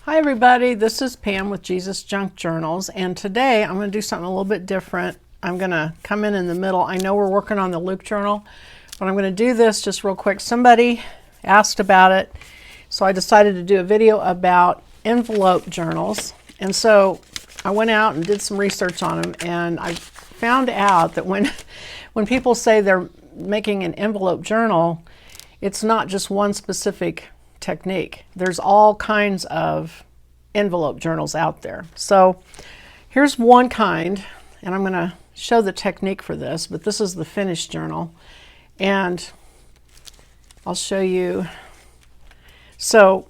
Hi everybody, this is Pam with Jesus Junk Journals, and today I'm going to do something a little bit different. I'm going to come in the middle. I know we're working on the Luke journal, but I'm going to do this just real quick. Somebody asked about it, so I decided to do a video about envelope journals. And so I went out and did some research on them, and I found out that when people say they're making an envelope journal, it's not just one specific technique. There's all kinds of envelope journals out there. So here's one kind, and I'm going to show the technique for this, but this is the finished journal, and I'll show you. So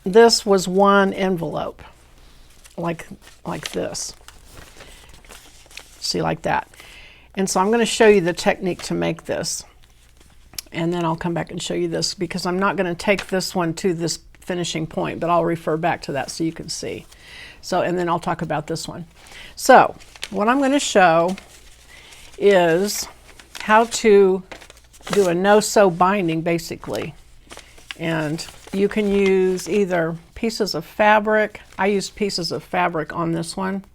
this was one envelope, like this. See, like that. And so I'm going to show you the technique to make this. And then I'll come back and show you this, because I'm not going to take this one to this finishing point, but I'll refer back to that so you can see. So, and then I'll talk about this one. So what I'm going to show is how to do a no-sew binding, basically. And you can use either pieces of fabric. I used pieces of fabric on this one.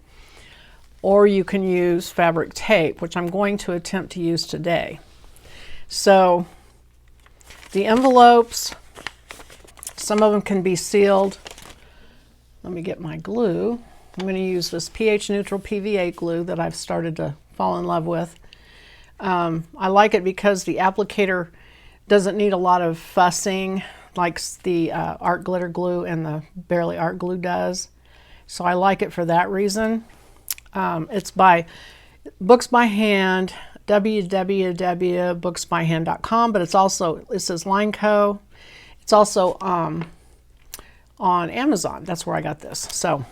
Or you can use fabric tape, which I'm going to attempt to use today. So the envelopes, some of them can be sealed. Let me get my glue. I'm going to use this pH neutral PVA glue that I've started to fall in love with. I like it because the applicator doesn't need a lot of fussing like the art glitter glue and the Barely Art glue does. So I like it for that reason. It's by Books by Hand, www.booksbyhand.com, but it's also, it says Line Co. It's also on Amazon. That's where I got this. So,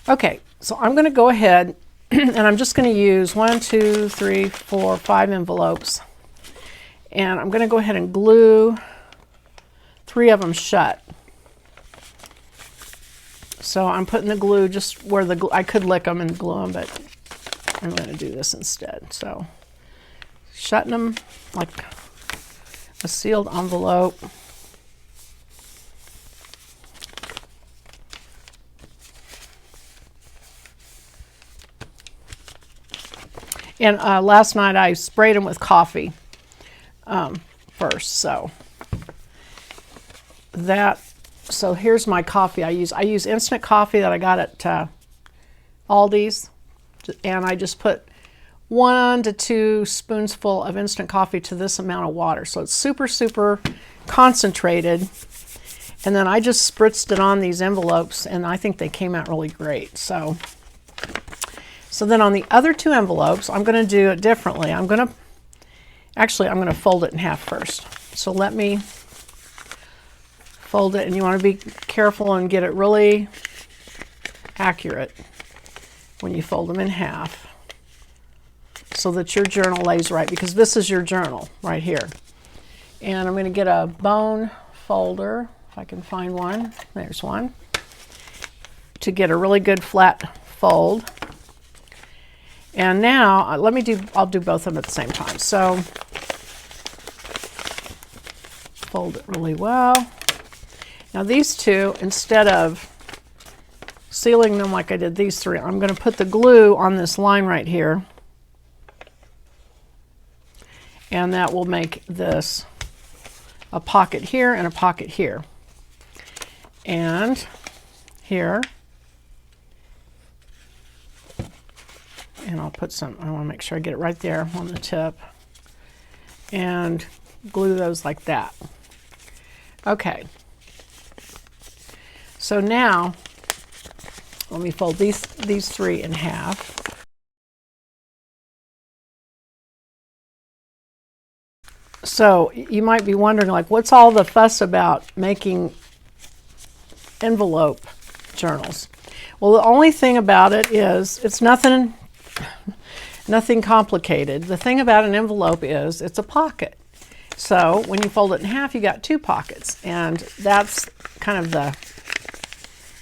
okay, so I'm going to go ahead and I'm just going to use 1, 2, 3, 4, 5 envelopes. And I'm going to go ahead and glue 3 of them shut. So I'm putting the glue just where the glue, I could lick them and glue them, but I'm going to do this instead. So shutting them like a sealed envelope. And last night I sprayed them with coffee first. So here's my coffee I use. I use instant coffee that I got at Aldi's, and I just put 1 to 2 spoonsful of instant coffee to this amount of water. So it's super, super concentrated. And then I just spritzed it on these envelopes, and I think they came out really great. So then on the other 2 envelopes, I'm going to do it differently. I'm going to fold it in half first. So let me fold it, and you want to be careful and get it really accurate when you fold them in half so that your journal lays right, because this is your journal right here. And I'm going to get a bone folder, if I can find one. There's one, to get a really good flat fold. And now I'll do both of them at the same time. So fold it really well. Now these 2, instead of sealing them like I did these 3, I'm going to put the glue on this line right here. And that will make this a pocket here and a pocket here. And here. And I'll put some, I want to make sure I get it right there on the tip. And glue those like that. Okay. So now, let me fold these 3 in half. So you might be wondering, like, what's all the fuss about making envelope journals? Well, the only thing about it is it's nothing complicated. The thing about an envelope is it's a pocket. So when you fold it in half, you got 2 pockets, and that's kind of the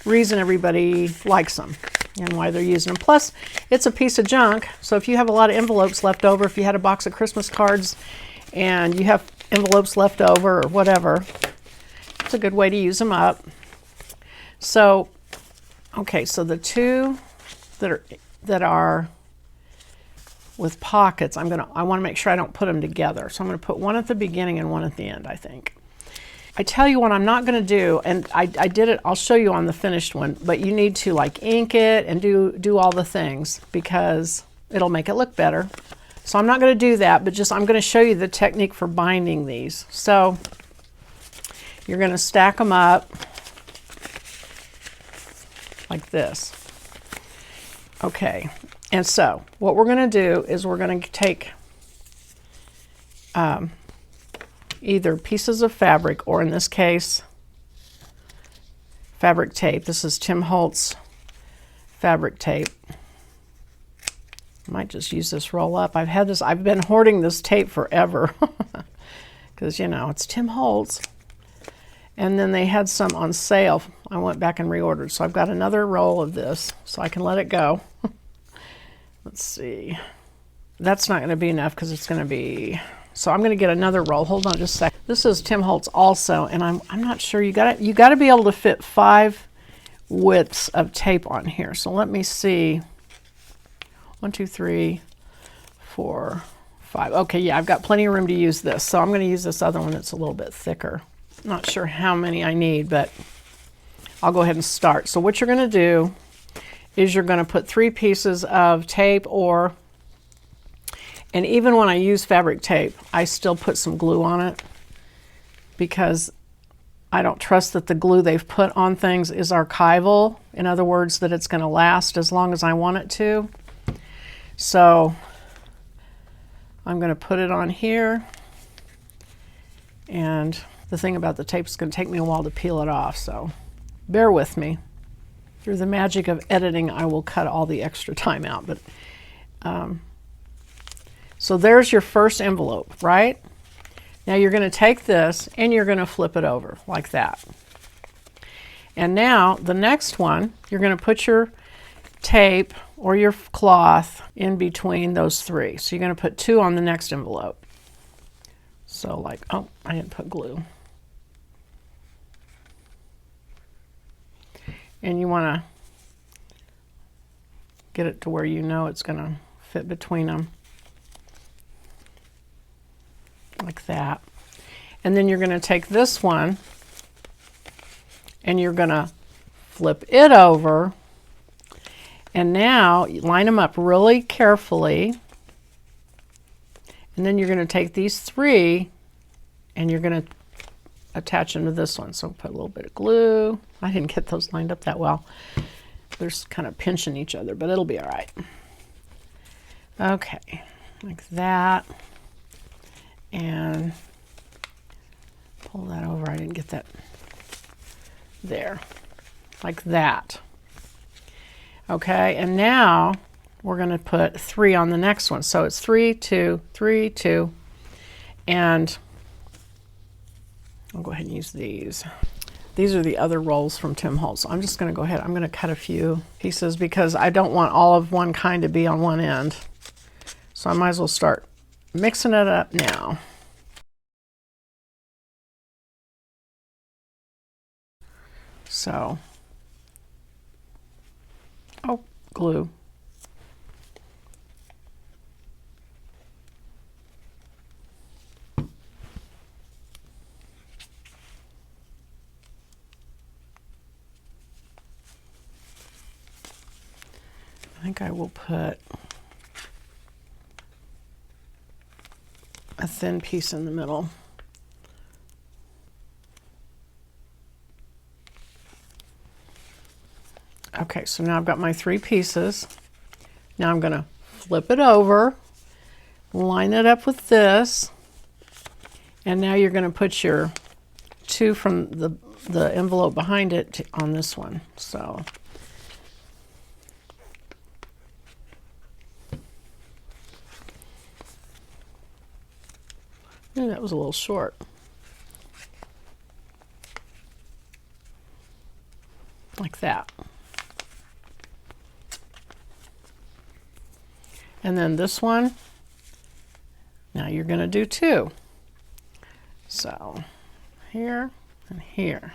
reason everybody likes them and why they're using them. Plus, it's a piece of junk, so if you have a lot of envelopes left over, if you had a box of Christmas cards and you have envelopes left over or whatever, it's a good way to use them up. So, okay, so the two that are with pockets, I want to make sure I don't put them together. So I'm going to put one at the beginning and one at the end, I think. I tell you what I'm not going to do, and I did it, I'll show you on the finished one, but you need to like ink it and do all the things because it'll make it look better. So I'm not going to do that, but just I'm going to show you the technique for binding these. So you're going to stack them up like this. Okay, and so what we're going to do is we're going to take either pieces of fabric, or in this case, fabric tape. This is Tim Holtz fabric tape. I might just use this roll up. I've been hoarding this tape forever because, you know, it's Tim Holtz. And then they had some on sale. I went back and reordered. So I've got another roll of this so I can let it go. Let's see. That's not going to be enough because it's going to be... So I'm going to get another roll. Hold on just a sec. This is Tim Holtz also, and I'm not sure. You got to be able to fit 5 widths of tape on here. So let me see. 1, 2, 3, 4, 5. Okay, yeah, I've got plenty of room to use this. So I'm going to use this other one that's a little bit thicker. Not sure how many I need, but I'll go ahead and start. So what you're going to do is you're going to put 3 pieces of tape, and even when I use fabric tape, I still put some glue on it because I don't trust that the glue they've put on things is archival. In other words, that it's going to last as long as I want it to. So I'm going to put it on here, and the thing about the tape is going to take me a while to peel it off, so bear with me. Through the magic of editing, I will cut all the extra time out. But so there's your first envelope, right? Now you're going to take this and you're going to flip it over like that. And now the next one, you're going to put your tape or your cloth in between those 3. So you're going to put 2 on the next envelope. So like, oh, I didn't put glue. And you want to get it to where you know it's going to fit between them. Like that. And then you're going to take this one and you're going to flip it over. And now you line them up really carefully. And then you're going to take these 3 and you're going to attach them to this one. So put a little bit of glue. I didn't get those lined up that well. They're kind of pinching each other, but it'll be all right. Okay, like that. And pull that over. I didn't get that there. Like that. Okay, and now we're going to put 3 on the next one. So it's 3, 2, 3, 2. And I'll go ahead and use these. These are the other rolls from Tim Holtz. So I'm just going to go ahead. I'm going to cut a few pieces because I don't want all of one kind to be on one end. So I might as well start mixing it up now. So, oh, glue. I think I will put a thin piece in the middle. Okay, so now I've got my 3 pieces. Now I'm going to flip it over, line it up with this, and now you're going to put your 2 from the envelope behind it on this one. So ooh, that was a little short. Like that. And then this one, now you're going to do 2. So here and here.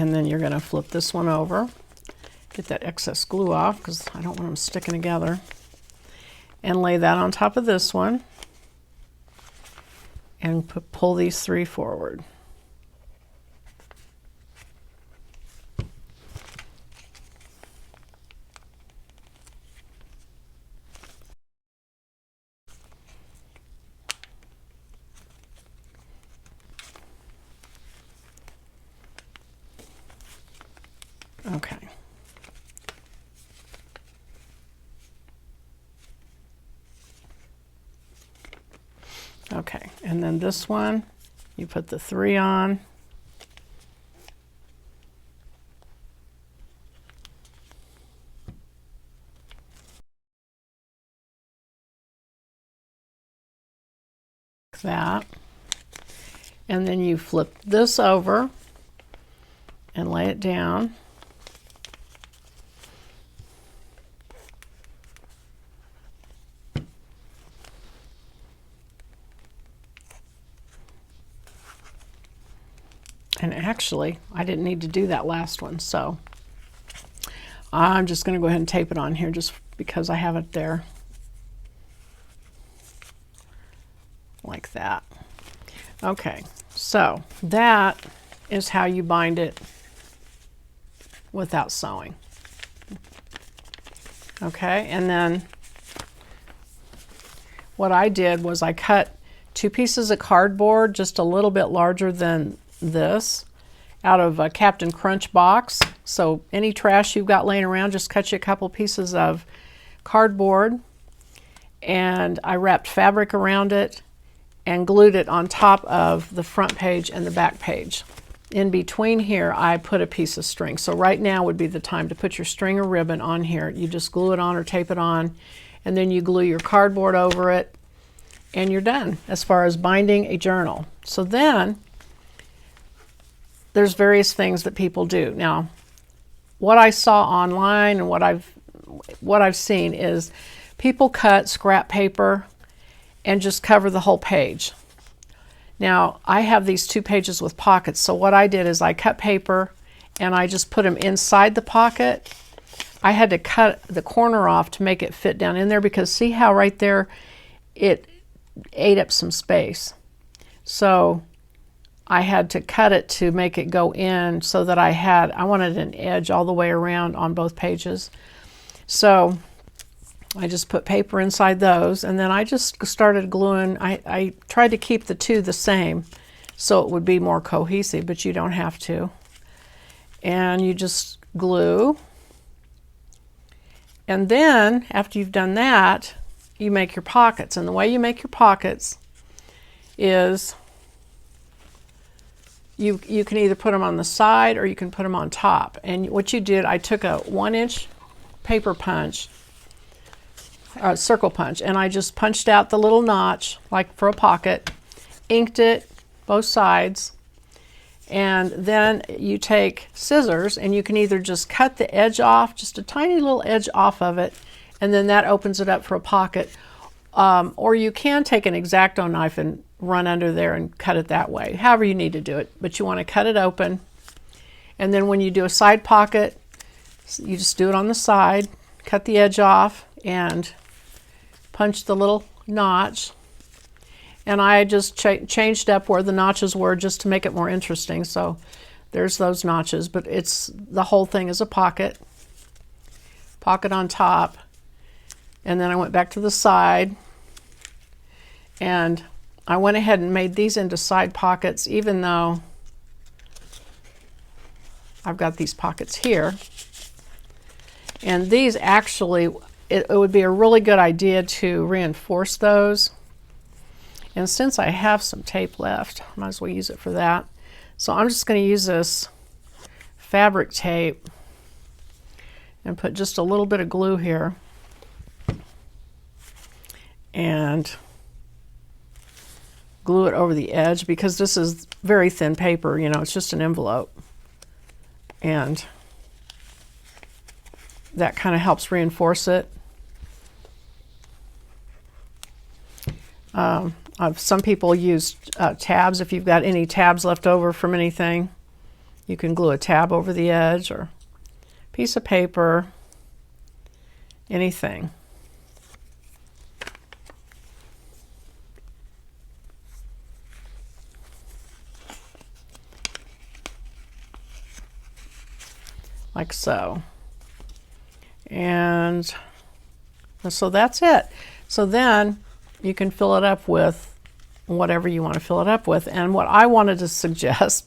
And then you're going to flip this one over, get that excess glue off because I don't want them sticking together, and lay that on top of this one and pull these 3 forward. Okay. Okay, and then this one, you put the 3 on. Like that. And then you flip this over and lay it down. And actually, I didn't need to do that last one, so I'm just going to go ahead and tape it on here just because I have it there. Like that. Okay, so that is how you bind it without sewing. Okay, and then what I did was I cut 2 pieces of cardboard just a little bit larger than this out of a Captain Crunch box. So any trash you've got laying around, just cut you a couple pieces of cardboard, and I wrapped fabric around it and glued it on top of the front page and the back page. In between here, I put a piece of string. So right now would be the time to put your string or ribbon on here. You just glue it on or tape it on, and then you glue your cardboard over it, and you're done as far as binding a journal. So then there's various things that people do. Now, what I saw online and what I've seen is people cut scrap paper and just cover the whole page. Now, I have these 2 pages with pockets, so what I did is I cut paper and I just put them inside the pocket. I had to cut the corner off to make it fit down in there because see how right there it ate up some space. So I had to cut it to make it go in so that I wanted an edge all the way around on both pages. So I just put paper inside those, and then I just started gluing. I tried to keep the 2 the same so it would be more cohesive, but you don't have to. And you just glue. And then after you've done that, you make your pockets. And the way you make your pockets is you can either put them on the side or you can put them on top. And what you did, I took a 1-inch paper punch, circle punch, and I just punched out the little notch like for a pocket, inked it both sides, and then you take scissors and you can either just cut the edge off, just a tiny little edge off of it, and then that opens it up for a pocket, or you can take an X-Acto knife and run under there and cut it that way, however you need to do it. But you want to cut it open, and then when you do a side pocket, you just do it on the side, cut the edge off and punch the little notch. And I just changed up where the notches were just to make it more interesting. So there's those notches, but the whole thing is a pocket on top. And then I went back to the side and I went ahead and made these into side pockets, even though I've got these pockets here. And these actually, it would be a really good idea to reinforce those. And since I have some tape left, I might as well use it for that. So I'm just going to use this fabric tape and put just a little bit of glue here and glue it over the edge, because this is very thin paper, you know, it's just an envelope. And that kind of helps reinforce it. Some people use tabs, if you've got any tabs left over from anything, You can glue a tab over the edge or a piece of paper, anything. Like so. And so that's it. So then you can fill it up with whatever you want to fill it up with. And what I wanted to suggest,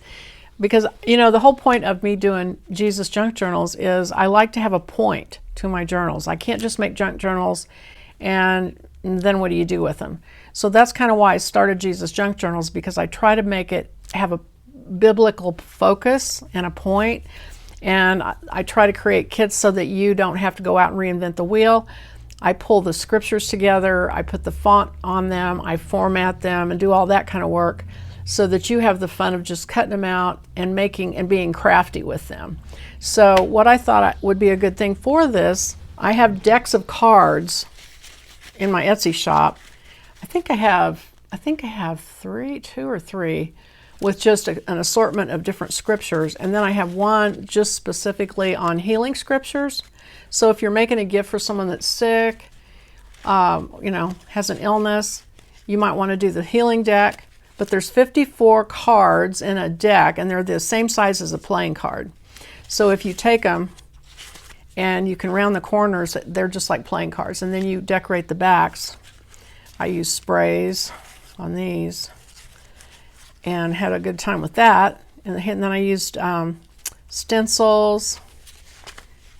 because you know the whole point of me doing Jesus Junk Journals is I like to have a point to my journals. I can't just make junk journals and then what do you do with them? So that's kind of why I started Jesus Junk Journals, because I try to make it have a biblical focus and a point. And I try to create kits so that you don't have to go out and reinvent the wheel. I pull the scriptures together, I put the font on them, I format them and do all that kind of work so that you have the fun of just cutting them out and making and being crafty with them. So what I thought would be a good thing for this, I have decks of cards in my Etsy shop. I think I have two or three with just an assortment of different scriptures. And then I have one just specifically on healing scriptures. So if you're making a gift for someone that's sick, you know, has an illness, you might want to do the healing deck. But there's 54 cards in a deck, and they're the same size as a playing card. So if you take them and you can round the corners, they're just like playing cards. And then you decorate the backs. I use sprays on these and had a good time with that. And then I used stencils.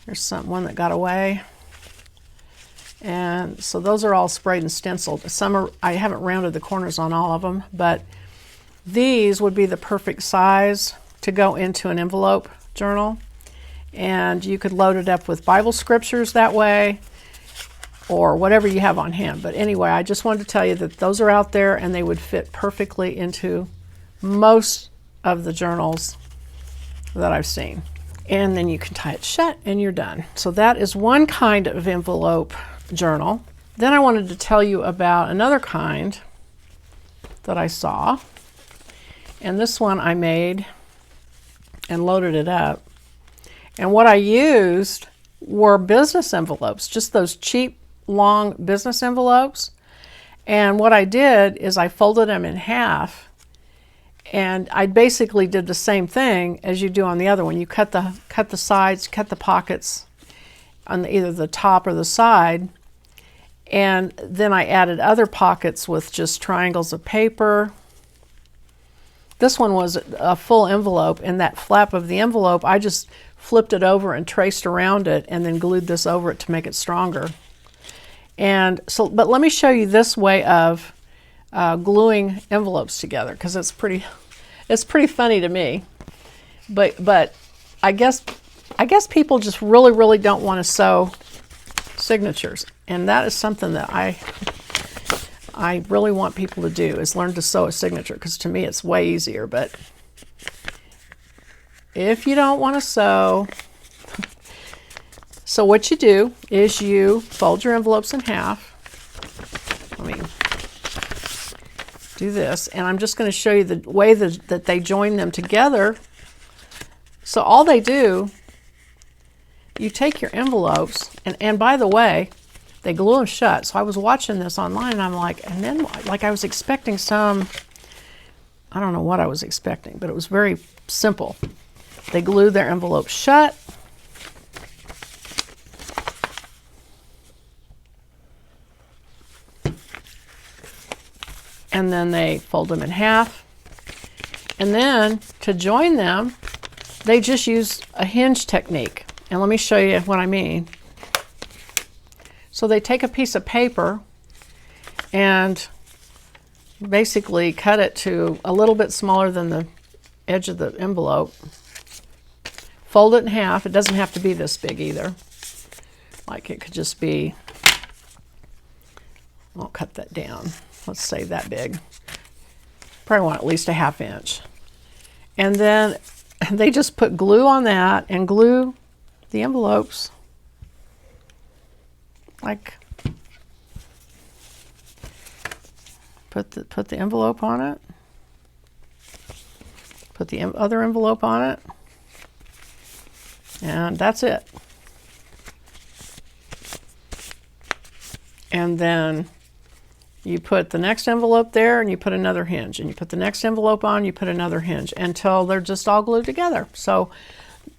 There's one that got away. And so those are all sprayed and stenciled. I haven't rounded the corners on all of them, but these would be the perfect size to go into an envelope journal. And you could load it up with Bible scriptures that way, or whatever you have on hand. But anyway, I just wanted to tell you that those are out there and they would fit perfectly into most of the journals that I've seen. And then you can tie it shut and you're done. So that is one kind of envelope journal. Then I wanted to tell you about another kind that I saw. And this one I made and loaded it up. And what I used were business envelopes, just those cheap, long business envelopes. And what I did is I folded them in half. And I basically did the same thing as you do on the other one. You cut the sides, cut the pockets on either the top or the side. And then I added other pockets with just triangles of paper. This one was a full envelope. In that flap of the envelope, I just flipped it over and traced around it and then glued this over it to make it stronger. And so, but let me show you this way of gluing envelopes together, because it's pretty funny to me. But I guess people just really don't want to sew signatures, and that is something that I really want people to do, is learn to sew a signature, because to me it's way easier. But if you don't want to sew, so what you do is you fold your envelopes in half. Let me do this, and I'm just going to show you the way that they join them together. So all they do, you take your envelopes, and by the way, they glue them shut. So I was watching this online, and I'm like, and then like I was expecting some, I don't know what I was expecting, but it was very simple. They glue their envelopes shut. And then they fold them in half. And then to join them, they just use a hinge technique. And let me show you what I mean. So they take a piece of paper and basically cut it to a little bit smaller than the edge of the envelope. Fold it in half. It doesn't have to be this big either. Like it could just be, I'll cut that down. Let's say that big. Probably want at least a ½ inch. And then they just put glue on that and glue the envelopes. Like, put the envelope on it. Put the other envelope on it. And that's it. And then you put the next envelope there and you put another hinge, and you put the next envelope on, you put another hinge until they're just all glued together. So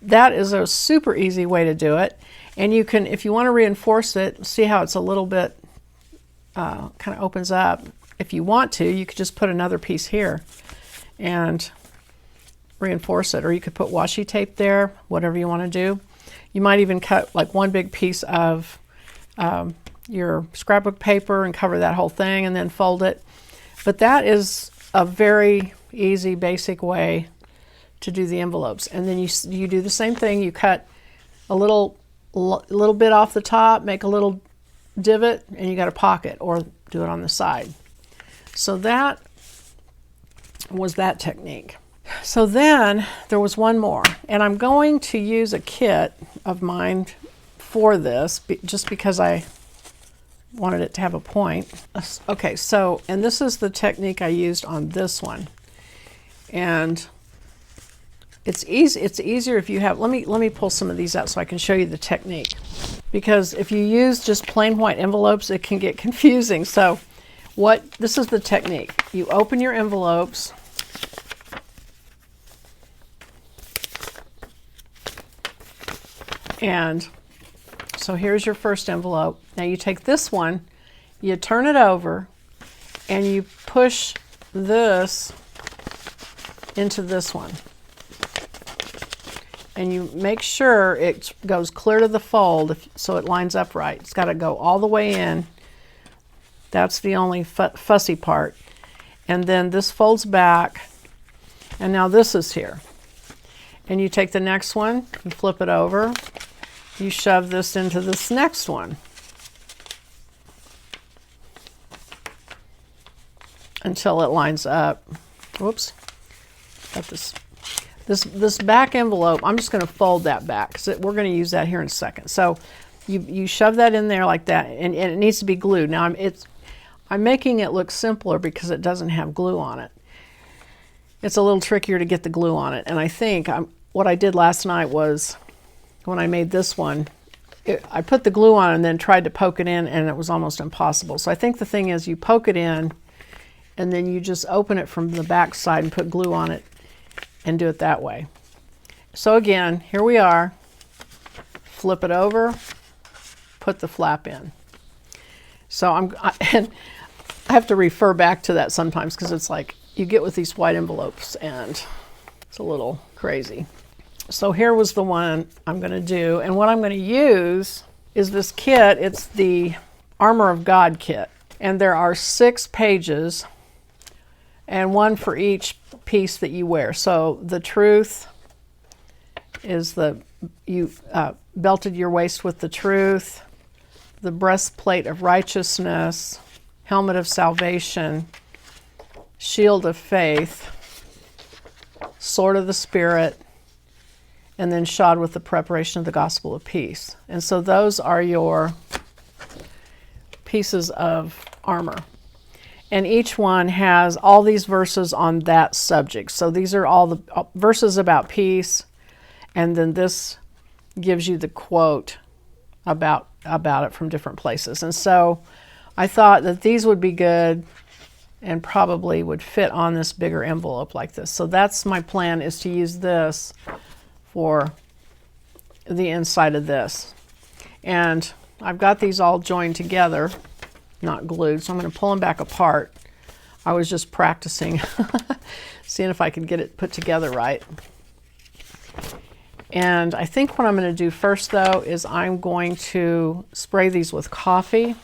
that is a super easy way to do it. And you can, if you want to reinforce it, see how it's a little bit, kind of opens up. If you want to, you could just put another piece here and reinforce it, or you could put washi tape there, whatever you want to do. You might even cut like one big piece of your scrapbook paper and cover that whole thing and then fold it. But that is a very easy, basic way to do the envelopes. And then you do the same thing. You cut a little bit off the top, make a little divot, and you got a pocket, or do it on the side. So that was that technique. So then there was one more, and I'm going to use a kit of mine for this just because I wanted it to have a point. Okay, so, and this is the technique I used on this one. And it's easy. It's easier if you have, let me pull some of these out so I can show you the technique. Because if you use just plain white envelopes, it can get confusing. So this is the technique. You open your envelopes, and so here's your first envelope. Now you take this one, you turn it over, and you push this into this one. And you make sure it goes clear to the fold so it lines up right. It's got to go all the way in. That's the only fussy part. And then this folds back, and now this is here. And you take the next one, you flip it over, you shove this into this next one until it lines up. Whoops, got this back envelope. I'm just going to fold that back because we're going to use that here in a second. So you shove that in there like that, and it needs to be glued. Now I'm making it look simpler because it doesn't have glue on it. It's a little trickier to get the glue on it, and I think what I did last night was, when I made this one, I put the glue on and then tried to poke it in, and it was almost impossible. So I think the thing is, you poke it in and then you just open it from the back side and put glue on it and do it that way. So again, here we are. Flip it over, put the flap in. So I have to refer back to that sometimes because it's like you get with these white envelopes and it's a little crazy. So here was the one I'm going to do, and what I'm going to use is this kit. It's the Armor of God kit, and there are 6 pages and one for each piece that you wear. So the truth is you belted your waist with the truth, the breastplate of righteousness, helmet of salvation, shield of faith, sword of the Spirit, and then shod with the preparation of the gospel of peace. And so those are your pieces of armor. And each one has all these verses on that subject. So these are all the verses about peace, and then this gives you the quote about it from different places. And so I thought that these would be good and probably would fit on this bigger envelope like this. So that's my plan, is to use this for the inside of this. And I've got these all joined together, not glued, so I'm going to pull them back apart. I was just practicing, seeing if I could get it put together right. And I think what I'm going to do first, though, is I'm going to spray these with coffee.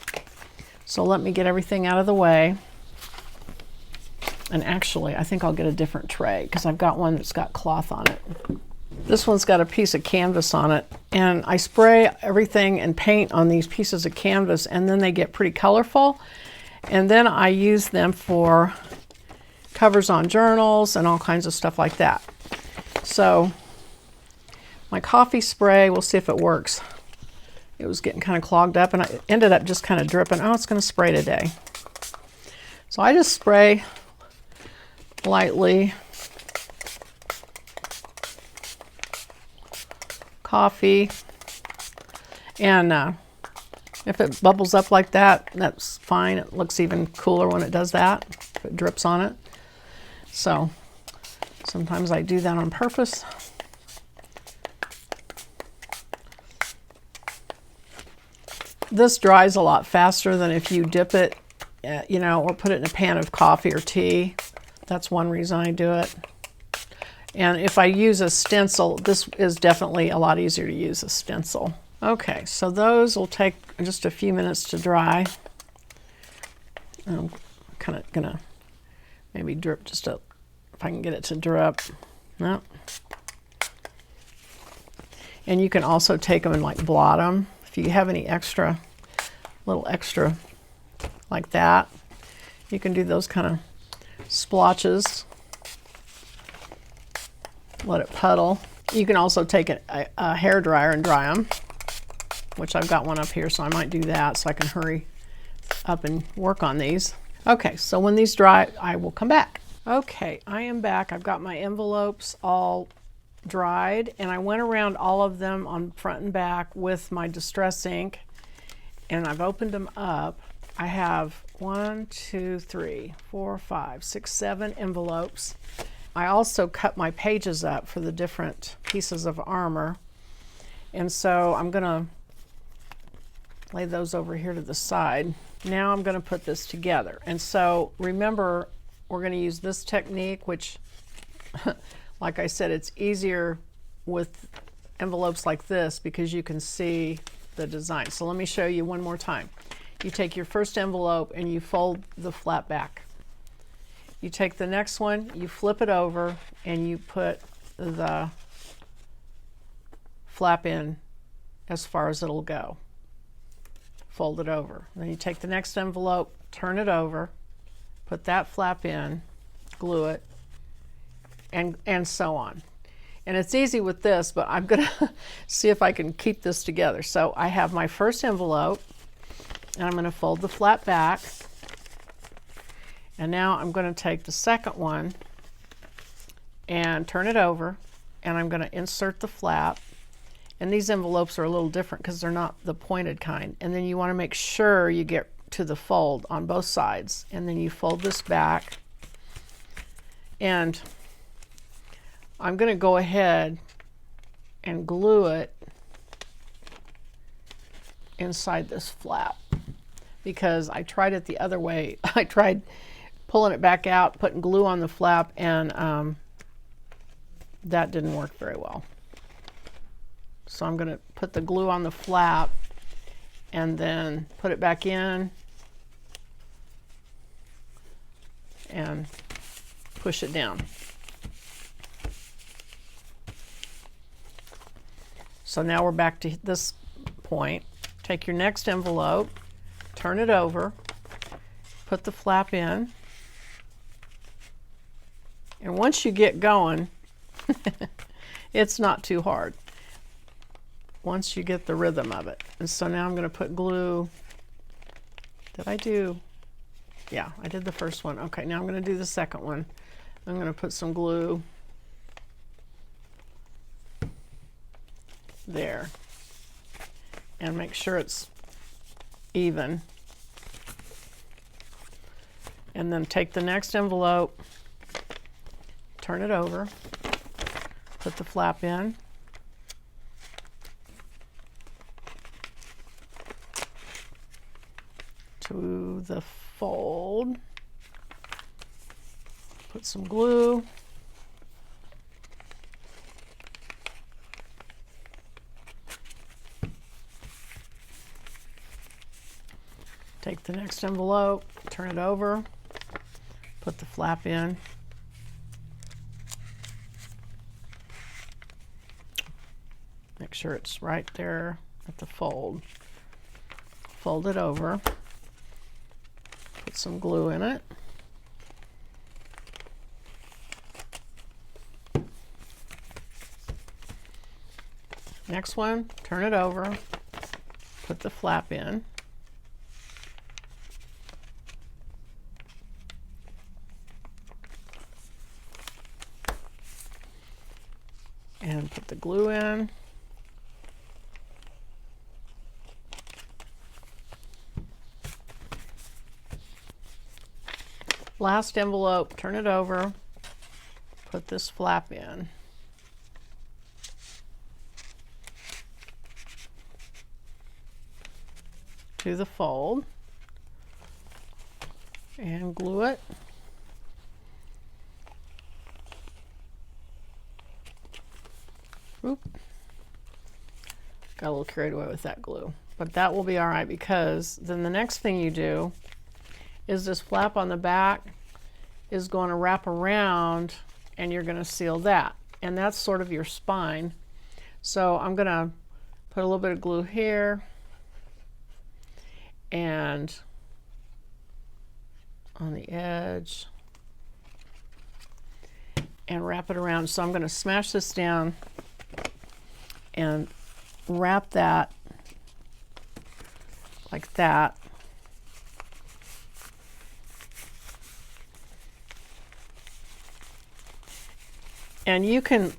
So let me get everything out of the way. And actually, I think I'll get a different tray because I've got one that's got cloth on it. This one's got a piece of canvas on it, and I spray everything and paint on these pieces of canvas, and then they get pretty colorful, and then I use them for covers on journals and all kinds of stuff like that. So my coffee spray, we'll see if it works. It was getting kind of clogged up, and I ended up just kind of dripping. Oh, it's going to spray today. So I just spray lightly. coffee. And if it bubbles up like that, that's fine. It looks even cooler when it does that, if it drips on it. So sometimes I do that on purpose. This dries a lot faster than if you dip it, you know, or put it in a pan of coffee or tea. That's one reason I do it. And if I use a stencil, this is definitely a lot easier to use a stencil. Okay, so those will take just a few minutes to dry. I'm kind of gonna maybe drip just a, if I can get it to drip. No. And you can also take them and like blot them. If you have any extra, little extra like that, you can do those kind of splotches. Let it puddle. You can also take a hair dryer and dry them, which I've got one up here, so I might do that so I can hurry up and work on these. Okay, so when these dry, I will come back. Okay, I am back. I've got my envelopes all dried, and I went around all of them on front and back with my distress ink, and I've opened them up. I have 1, 2, 3, 4, 5, 6, 7 envelopes. I also cut my pages up for the different pieces of armor, and so I'm gonna lay those over here to the side. Now I'm going to put this together. And so remember, we're going to use this technique, which, like I said, it's easier with envelopes like this because you can see the design. So let me show you one more time. You take your first envelope and you fold the flap back. You take the next one, you flip it over, and you put the flap in as far as it'll go. Fold it over. Then you take the next envelope, turn it over, put that flap in, glue it, and so on. And it's easy with this, but I'm gonna see if I can keep this together. So I have my first envelope, and I'm gonna fold the flap back. And now I'm gonna take the second one and turn it over, and I'm gonna insert the flap. And these envelopes are a little different because they're not the pointed kind. And then you want to make sure you get to the fold on both sides. And then you fold this back. And I'm going to go ahead and glue it inside this flap, because I tried it the other way. I tried pulling it back out, putting glue on the flap, and that didn't work very well. So I'm going to put the glue on the flap and then put it back in and push it down. So now we're back to this point. Take your next envelope, turn it over, put the flap in, and once you get going, it's not too hard. Once you get the rhythm of it. And so now I'm going to put glue. Did I do? Yeah, I did the first one. Okay, now I'm going to do the second one. I'm going to put some glue there and make sure it's even. And then take the next envelope, turn it over, put the flap in, to the fold, put some glue, take the next envelope, turn it over, put the flap in, make sure it's right there at the fold, fold it over, put some glue in it, next one, turn it over, put the flap in, and put the glue in, last envelope, turn it over, put this flap in. To the fold and glue it. Oop. Got a little carried away with that glue, but that will be all right, because then the next thing you do is this flap on the back is going to wrap around and you're going to seal that, and that's sort of your spine. So I'm going to put a little bit of glue here and on the edge and wrap it around. So I'm going to smash this down and wrap that like that. And you can,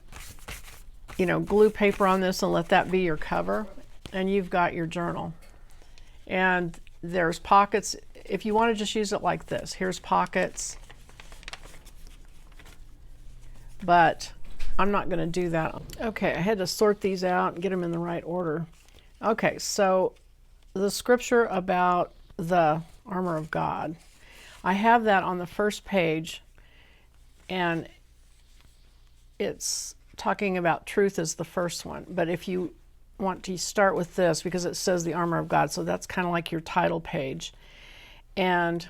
you know, glue paper on this and let that be your cover, and you've got your journal. And there's pockets if you want to just use it like this. Here's pockets, but I'm not going to do that. Okay, I had to sort these out and get them in the right order. Okay, so the scripture about the armor of God, I have that on the first page, and it's talking about truth as the first one. But if you want to start with this, because it says the armor of God, so that's kind of like your title page. And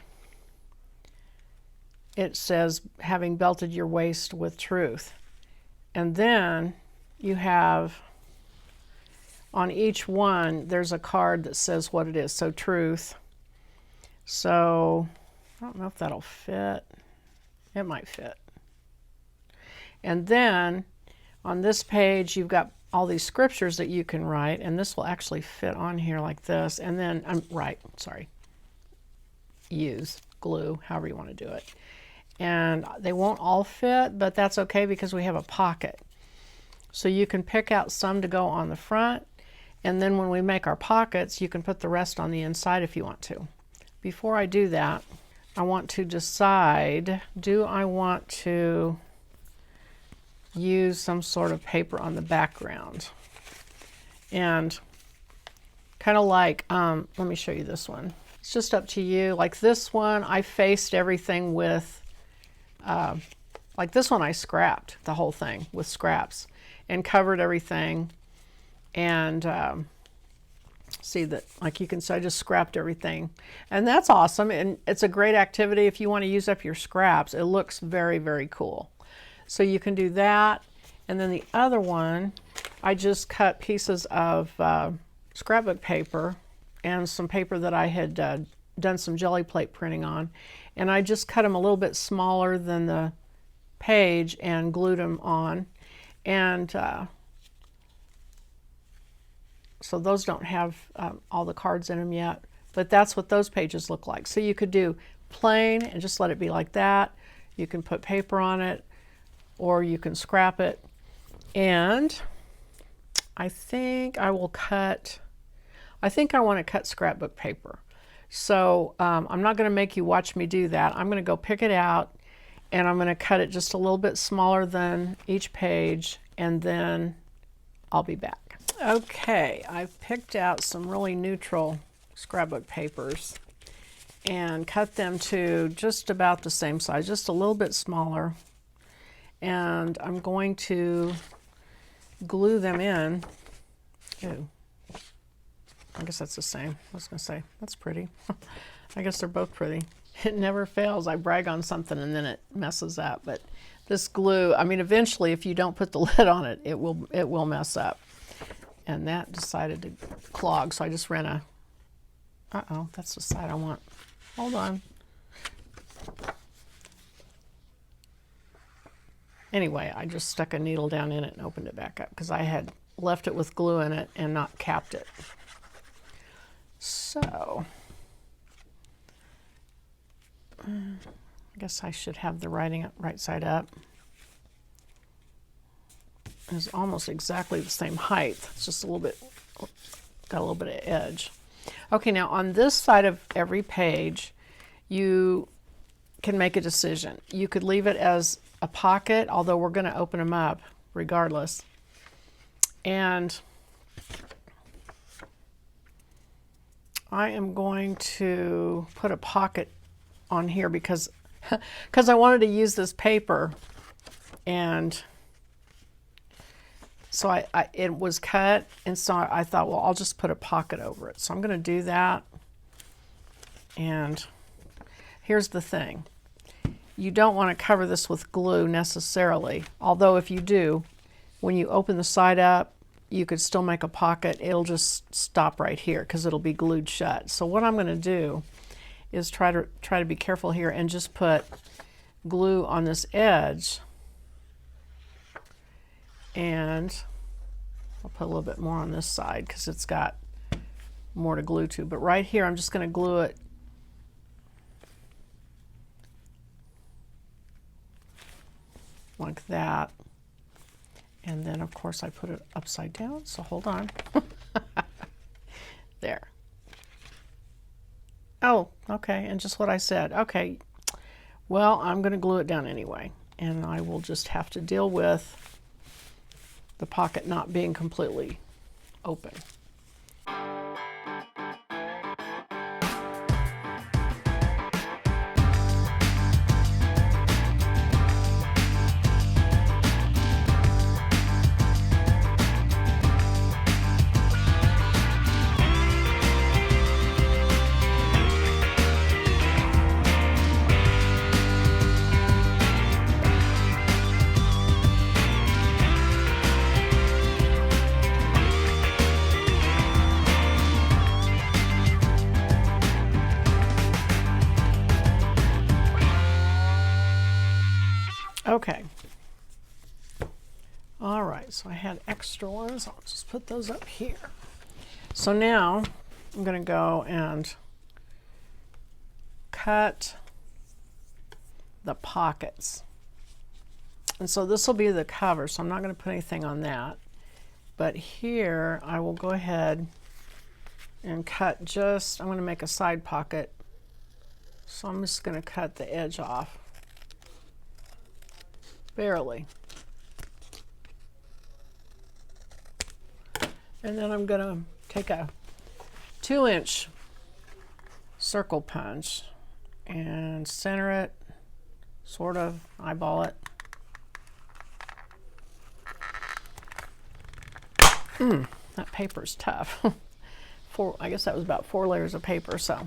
it says, having belted your waist with truth. And then you have, on each one, there's a card that says what it is. So truth. So I don't know if that'll fit. It might fit. And then on this page, you've got all these scriptures that you can write, and this will actually fit on here like this. And then, use glue, however you want to do it. And they won't all fit, but that's okay because we have a pocket. So you can pick out some to go on the front, and then when we make our pockets, you can put the rest on the inside if you want to. Before I do that, I want to decide, do I want to use some sort of paper on the background? And kind of like, let me show you this one. It's just up to you. Like this one, I faced everything with, like this one I scrapped the whole thing with scraps and covered everything. And see that, like you can see, I just scrapped everything. And that's awesome. And it's a great activity if you want to use up your scraps. It looks very, very cool. So you can do that. And then the other one, I just cut pieces of scrapbook paper and some paper that I had done some jelly plate printing on. And I just cut them a little bit smaller than the page and glued them on. And so those don't have all the cards in them yet, but that's what those pages look like. So you could do plain and just let it be like that. You can put paper on it, or you can scrap it. And I think I will cut, I think I want to cut scrapbook paper. So I'm not going to make you watch me do that. I'm going to go pick it out, and I'm going to cut it just a little bit smaller than each page, and then I'll be back. Okay, I've picked out some really neutral scrapbook papers and cut them to just about the same size, just a little bit smaller. And I'm going to glue them in. Ew. I guess that's the same. I was going to say, that's pretty. I guess they're both pretty. It never fails. I brag on something and then it messes up. But this glue, I mean, eventually if you don't put the lid on it, it will mess up. And that decided to clog, so I just ran a, uh-oh, that's the side I want. Hold on. Anyway, I just stuck a needle down in it and opened it back up because I had left it with glue in it and not capped it. So, I guess I should have the writing right side up. It's almost exactly the same height. It's just a little bit, got a little bit of edge. Okay, now on this side of every page, you can make a decision. You could leave it as a pocket, although we're going to open them up regardless. And I am going to put a pocket on here because I wanted to use this paper, and so it was cut, and so I thought, well, I'll just put a pocket over it. So I'm going to do that. And here's the thing. You don't want to cover this with glue necessarily, although if you do, when you open the side up, you could still make a pocket. It'll just stop right here because it'll be glued shut. So what I'm going to do is try to be careful here and just put glue on this edge, and I'll put a little bit more on this side because it's got more to glue to. But right here, I'm just going to glue it like that. And then, of course, I put it upside down, so hold on. There. Oh, okay, and just what I said. Okay, well, I'm going to glue it down anyway, and I will just have to deal with the pocket not being completely open. Okay. All right, so I had extra ones. I'll just put those up here. So now I'm going to go and cut the pockets. And so this will be the cover, so I'm not going to put anything on that. But here I will go ahead and cut I'm going to make a side pocket. So I'm just going to cut the edge off. Barely. And then I'm going to take a 2-inch circle punch and center it, sort of eyeball it. That paper's tough. I guess that was about 4 layers of paper. So,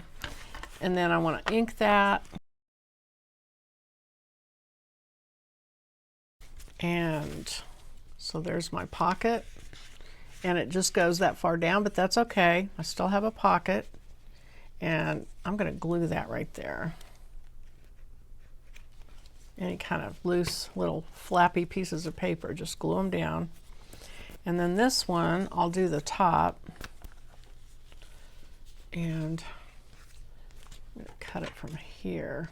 and then I want to ink that. And so there's my pocket, and it just goes that far down, but that's okay. I still have a pocket, and I'm going to glue that right there. Any kind of loose little flappy pieces of paper, just glue them down. And then this one, I'll do the top, and I'm going to cut it from here.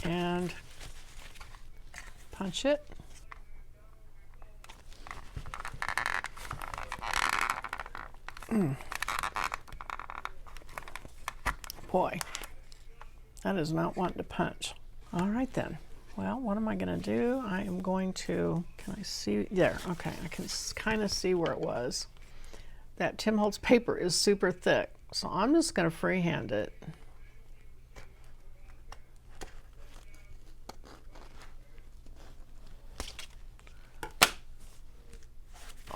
And punch it. Boy, that is not wanting to punch. All right then. Well, what am I going to do? I am going to, can I see? There, okay, I can kind of see where it was. That Tim Holtz paper is super thick, so I'm just going to freehand it.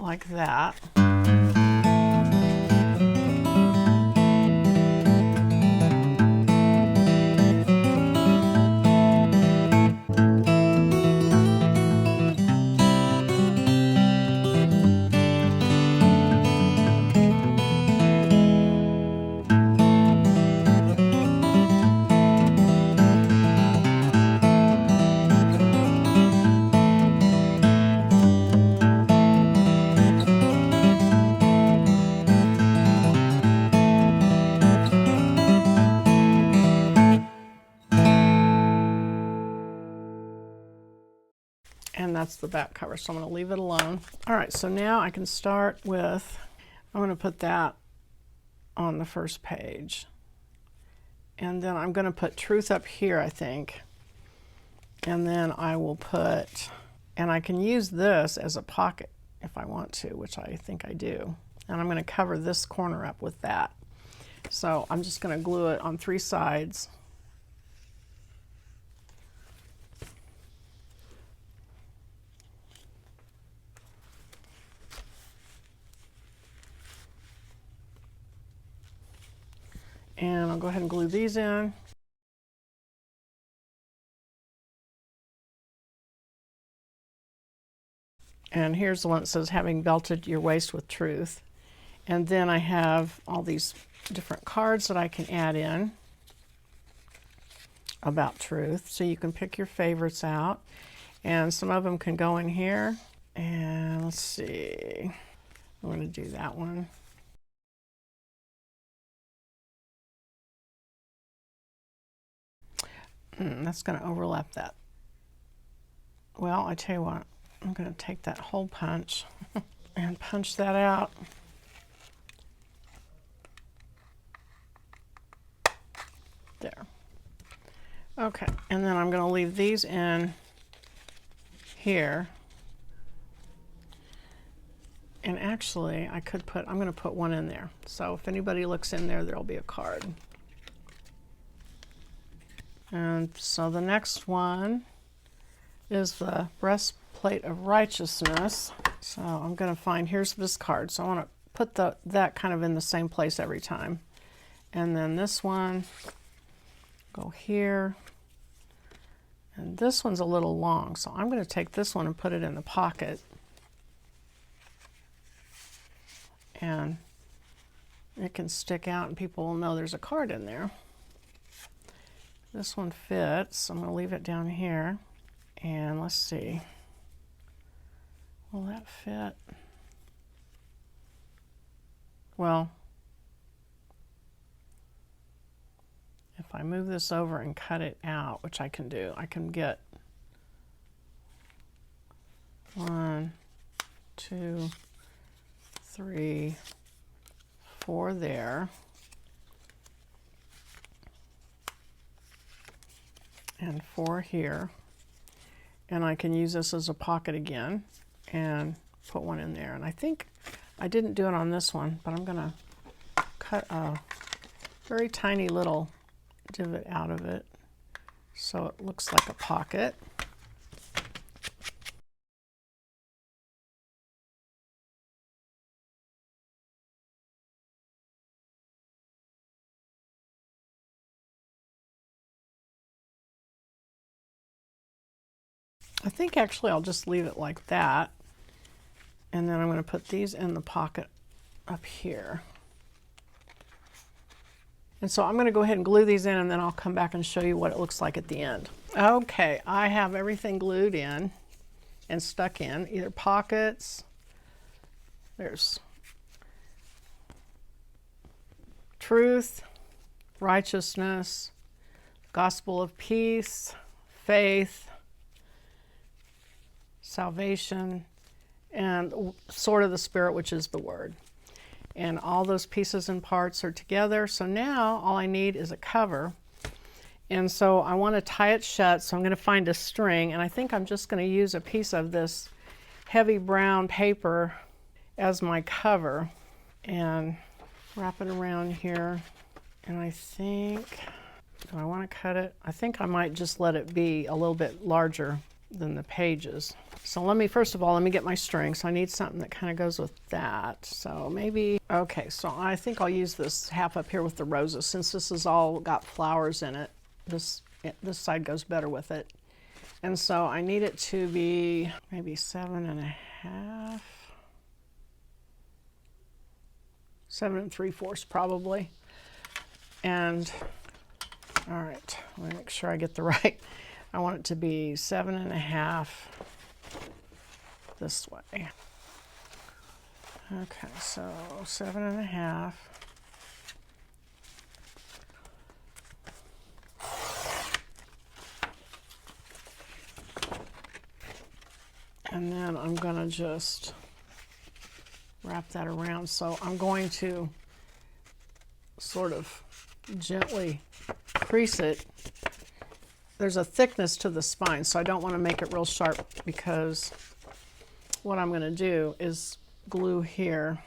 Like that. that's the back cover, so I'm going to leave it alone. All right, so now I can start with, I'm going to put that on the first page. And then I'm going to put truth up here, I think. And then I will put, and I can use this as a pocket if I want to, which I think I do. And I'm going to cover this corner up with that. So I'm just going to glue it on 3 sides. And I'll go ahead and glue these in. And here's the one that says, having belted your waist with truth. And then I have all these different cards that I can add in about truth. So you can pick your favorites out. And some of them can go in here. And let's see, I'm going to do that one. That's going to overlap that. Well, I tell you what, I'm going to take that hole punch and punch that out. There. Okay, and then I'm going to leave these in here. And actually, I could put, I'm going to put one in there. So if anybody looks in there, there'll be a card. And so the next one is the breastplate of righteousness. So I'm going to find, here's this card. So I want to put that kind of in the same place every time. And then this one, go here. And this one's a little long, so I'm going to take this one and put it in the pocket. And it can stick out and people will know there's a card in there. This one fits, so I'm going to leave it down here. And let's see, will that fit? Well, if I move this over and cut it out, which I can do, I can get 1, 2, 3, 4 there. And 4 here. And I can use this as a pocket again and put one in there. And I think I didn't do it on this one, but I'm going to cut a very tiny little divot out of it so it looks like a pocket. I think actually I'll just leave it like that. And then I'm going to put these in the pocket up here. And so I'm going to go ahead and glue these in, and then I'll come back and show you what it looks like at the end. Okay, I have everything glued in and stuck in, either pockets. There's truth, righteousness, gospel of peace, faith, salvation, and sword of the Spirit, which is the word. And all those pieces and parts are together. So now all I need is a cover. And so I want to tie it shut, so I'm going to find a string, and I think I'm just going to use a piece of this heavy brown paper as my cover and wrap it around here. And I think, do I want to cut it? I think I might just let it be a little bit larger than the pages. So let me, first of all, let me get my string. So I need something that kind of goes with that. So maybe, okay, so I think I'll use this half up here with the roses. Since this has all got flowers in it, this side goes better with it. And so I need it to be maybe 7.5, 7 3/4 probably. And all right, let me make sure I get the right. I want it to be 7.5 this way. Okay, so 7.5. just wrap that around. So I'm going to sort of gently crease it. There's a thickness to the spine, so I don't want to make it real sharp, because what I'm going to do is glue here.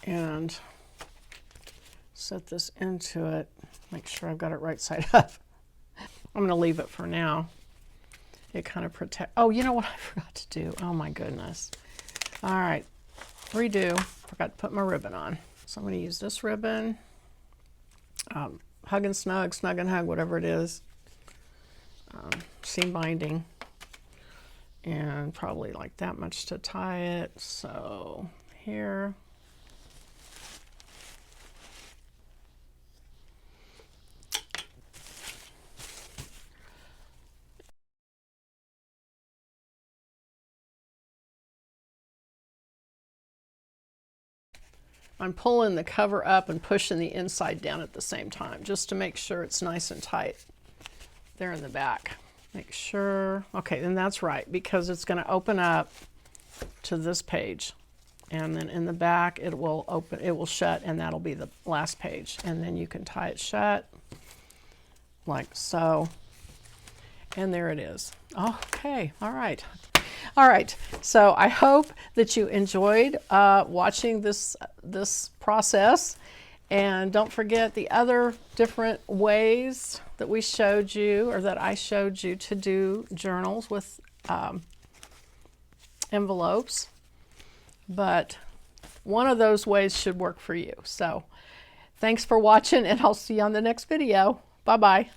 And set this into it. Make sure I've got it right side up. I'm going to leave it for now. It kind of protects. Oh, you know what I forgot to do? Oh my goodness. All right, redo. Forgot to put my ribbon on. So I'm going to use this ribbon. Hug and snug, snug and hug, whatever it is. Seam binding. And probably like that much to tie it. So here. I'm pulling the cover up and pushing the inside down at the same time, just to make sure it's nice and tight there in the back. Make sure, okay, then that's right, because it's going to open up to this page, and then in the back it will open, it will shut, and that'll be the last page, and then you can tie it shut like so, and there it is. Okay, all right. All right, so I hope that you enjoyed watching this process, and don't forget the other different ways that we showed you, or that I showed you, to do journals with envelopes, but one of those ways should work for you. So thanks for watching, and I'll see you on the next video. Bye-bye.